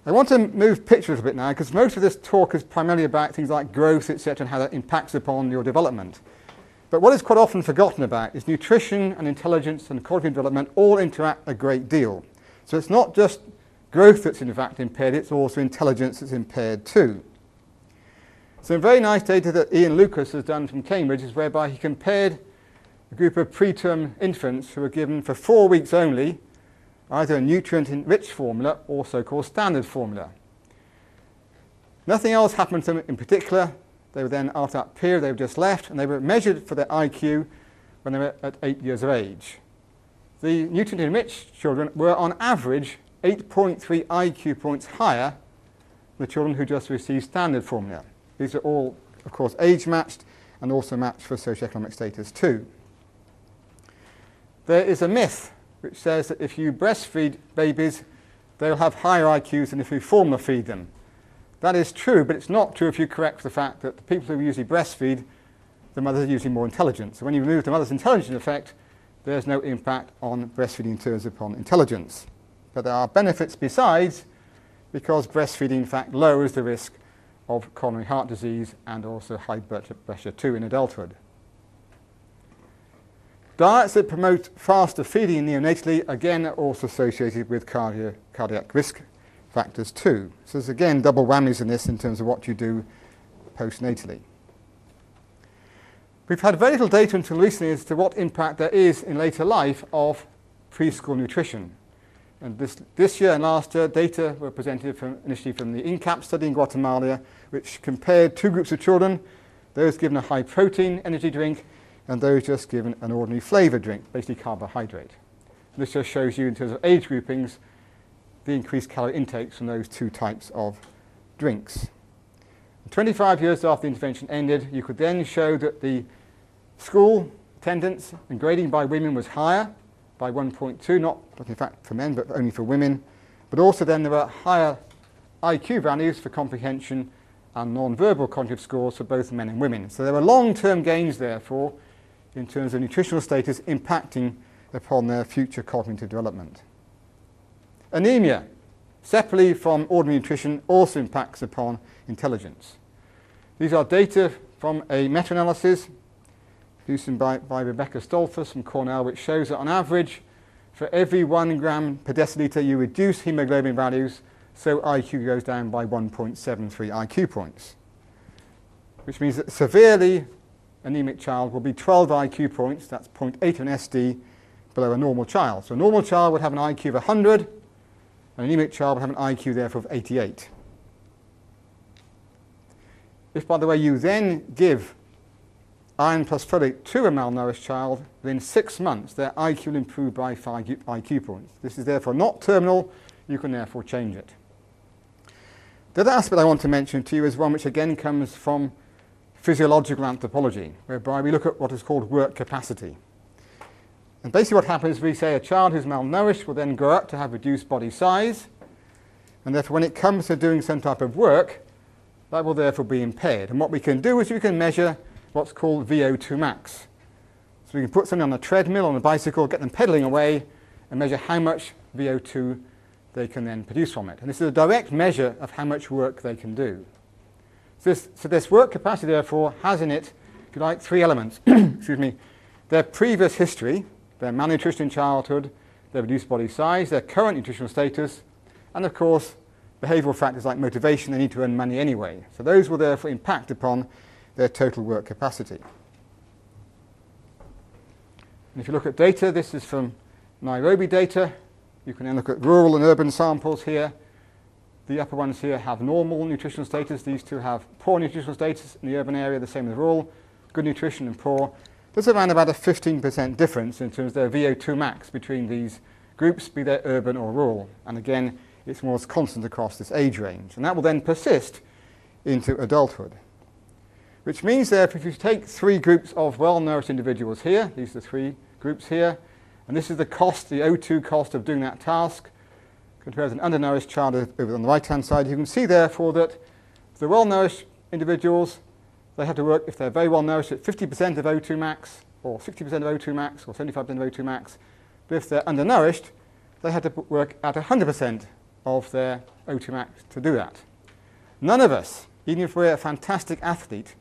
I want to move picture a little bit now, because most of this talk is primarily about things like growth, etc., and how that impacts upon your development. But what is quite often forgotten about is nutrition and intelligence and cognitive development all interact a great deal. So it's not just growth that's in fact impaired, it's also intelligence that's impaired too. Some very nice data that Ian Lucas has done from Cambridge is whereby he compared a group of preterm infants who were given for 4 weeks only either a nutrient-enriched formula or so-called standard formula. Nothing else happened to them in particular. They were then, after that period, they were just left, and they were measured for their IQ when they were at 8 years of age. The nutrient-enriched children were, on average, 8.3 IQ points higher than the children who just received standard formula. These are all, of course, age-matched and also matched for socioeconomic status too. There is a myth which says that if you breastfeed babies, they'll have higher IQs than if you formula feed them. That is true, but it's not true if you correct for the fact that the people who usually breastfeed, the mothers are usually more intelligent. So when you remove the mother's intelligence effect, there's no impact on breastfeeding in terms upon intelligence. But there are benefits besides, because breastfeeding in fact lowers the risk of coronary heart disease and also high blood pressure too in adulthood. Diets that promote faster feeding neonatally, again, are also associated with cardiac risk factors too. So there's again double whammies in this in terms of what you do postnatally. We've had very little data until recently as to what impact there is in later life of preschool nutrition. And this year and last year, data were presented initially from the INCAP study in Guatemala, which compared two groups of children, those given a high protein energy drink and those just given an ordinary flavoured drink, basically carbohydrate. And this just shows you in terms of age groupings the increased calorie intakes from those two types of drinks. 25 years after the intervention ended, you could then show that the school attendance and grading by women was higher by 1.2, not in fact for men, but only for women. But also then there were higher IQ values for comprehension and non-verbal cognitive scores for both men and women. So there were long-term gains, therefore, in terms of nutritional status impacting upon their future cognitive development. Anemia, separately from ordinary nutrition, also impacts upon intelligence. These are data from a meta-analysis produced by Rebecca Stolfus from Cornell, which shows that on average, for every 1 gram per deciliter you reduce hemoglobin values, so IQ goes down by 1.73 IQ points. Which means that a severely anemic child will be 12 IQ points, that's 0.8 of an SD, below a normal child. So a normal child would have an IQ of 100, an anemic child would have an IQ therefore of 88. If, by the way, you then give iron plus folate to a malnourished child, within 6 months their IQ will improve by 5 IQ points. This is therefore not terminal, you can therefore change it. The other aspect I want to mention to you is one which again comes from physiological anthropology, whereby we look at what is called work capacity. And basically what happens is we say a child who's malnourished will then grow up to have reduced body size, and therefore when it comes to doing some type of work, that will therefore be impaired. And what we can do is we can measure what's called VO2 max. So we can put something on a treadmill, on a bicycle, get them pedaling away, and measure how much VO2 they can then produce from it. And this is a direct measure of how much work they can do. So this work capacity, therefore, has in it, if you like, 3 elements. Excuse me. Their previous history, their malnutrition in childhood, their reduced body size, their current nutritional status, and of course, behavioural factors like motivation. They need to earn money anyway. So those will therefore impact upon their total work capacity. And if you look at data, this is from Nairobi data. You can then look at rural and urban samples here. The upper ones here have normal nutritional status. These two have poor nutritional status in the urban area, the same as rural. Good nutrition and poor. There's around about a 15% difference in terms of their VO2 max between these groups, be they urban or rural. And again, it's more constant across this age range. And that will then persist into adulthood. Which means therefore, if you take 3 groups of well-nourished individuals here, these are the 3 groups here, and this is the cost, the O2 cost of doing that task, compared to an undernourished child over on the right-hand side, you can see therefore that the well-nourished individuals, they have to work, if they're very well-nourished, at 50% of O2 max, or 60% of O2 max, or 75% of O2 max. But if they're undernourished, they have to work at 100% of their O2 max to do that. None of us, even if we're a fantastic athlete,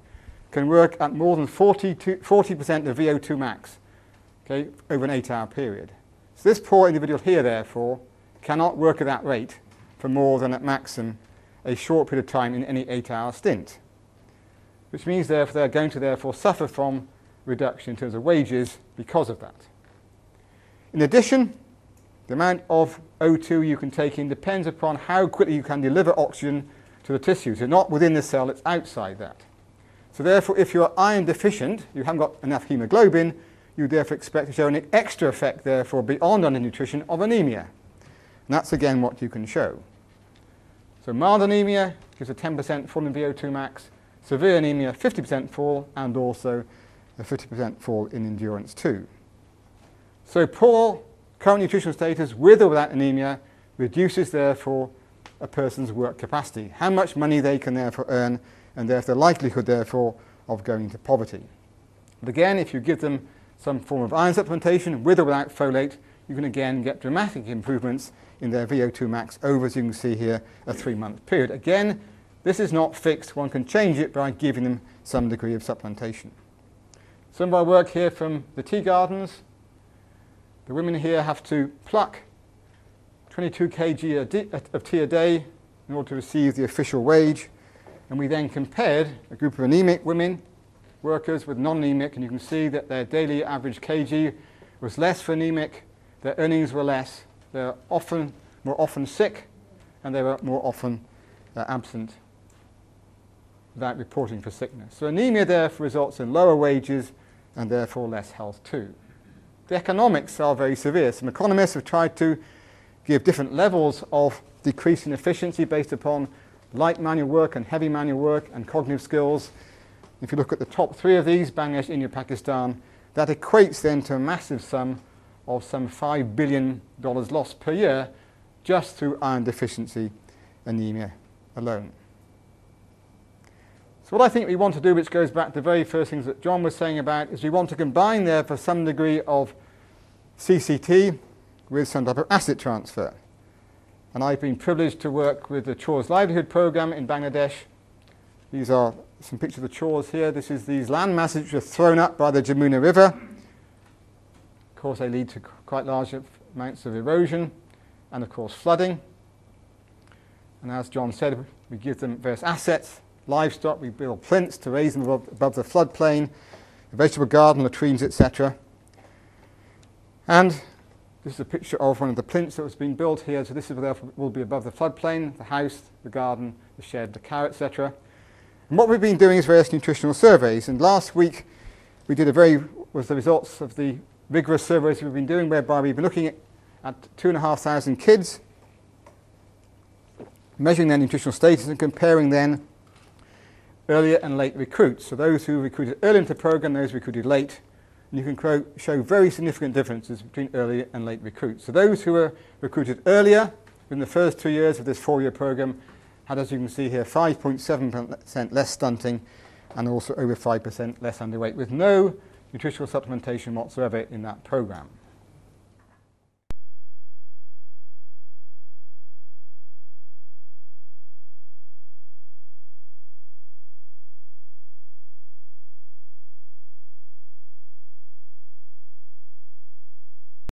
can work at more than 40% of VO2 max, okay, over an 8-hour period. So this poor individual here, therefore, cannot work at that rate for more than at maximum a short period of time in any 8-hour stint, which means therefore they're going to therefore suffer from reduction in terms of wages because of that. In addition, the amount of O2 you can take in depends upon how quickly you can deliver oxygen to the tissue. So not within the cell, it's outside that. So therefore, if you're iron deficient, you haven't got enough hemoglobin, you therefore expect to show an extra effect, therefore, beyond undernutrition of anemia. And that's again what you can show. So mild anemia gives a 10% fall in VO2 max, severe anemia 50% fall, and also a 50% fall in endurance too. So poor current nutritional status with or without anemia reduces therefore a person's work capacity, how much money they can therefore earn, and therefore the likelihood therefore of going into poverty. But again, if you give them some form of iron supplementation with or without folate, you can again get dramatic improvements in their VO2 max over, as you can see here, a 3-month period. Again, this is not fixed. One can change it by giving them some degree of supplementation. Some of our work here from the tea gardens. The women here have to pluck 22 kg of tea a day in order to receive the official wage. And we then compared a group of anemic women, workers with non-anemic, and you can see that their daily average kg was less for anemic, their earnings were less, they were more often sick, and they were more often absent without reporting for sickness. So anemia therefore results in lower wages and therefore less health too. The economics are very severe. Some economists have tried to give different levels of decrease in efficiency based upon light manual work and heavy manual work and cognitive skills. If you look at the top 3 of these, Bangladesh, India, Pakistan, that equates then to a massive sum of some $5 billion lost per year just through iron deficiency anemia alone. So what I think we want to do, which goes back to the very first things that John was saying about, is we want to combine there for some degree of CCT with some type of asset transfer. And I've been privileged to work with the Chores Livelihood Program in Bangladesh. These are some pictures of the chores here. This is these land masses which are thrown up by the Jamuna River. Of course, they lead to quite large amounts of erosion and, of course, flooding. And as John said, we give them various assets, livestock. We build plinths to raise them above the floodplain, a vegetable garden, latrines, etc. And this is a picture of one of the plinths that was being built here. So this is therefore will be above the floodplain, the house, the garden, the shed, the cow, etc. And what we've been doing is various nutritional surveys. And last week we did the results of the rigorous surveys we've been doing, whereby we've been looking at 2,500 kids, measuring their nutritional status and comparing then earlier and late recruits. So those who recruited early into the program, those recruited late. And you can show very significant differences between early and late recruits. So those who were recruited earlier in the first 2 years of this 4-year program had, as you can see here, 5.7% less stunting and also over 5% less underweight, with no nutritional supplementation whatsoever in that program.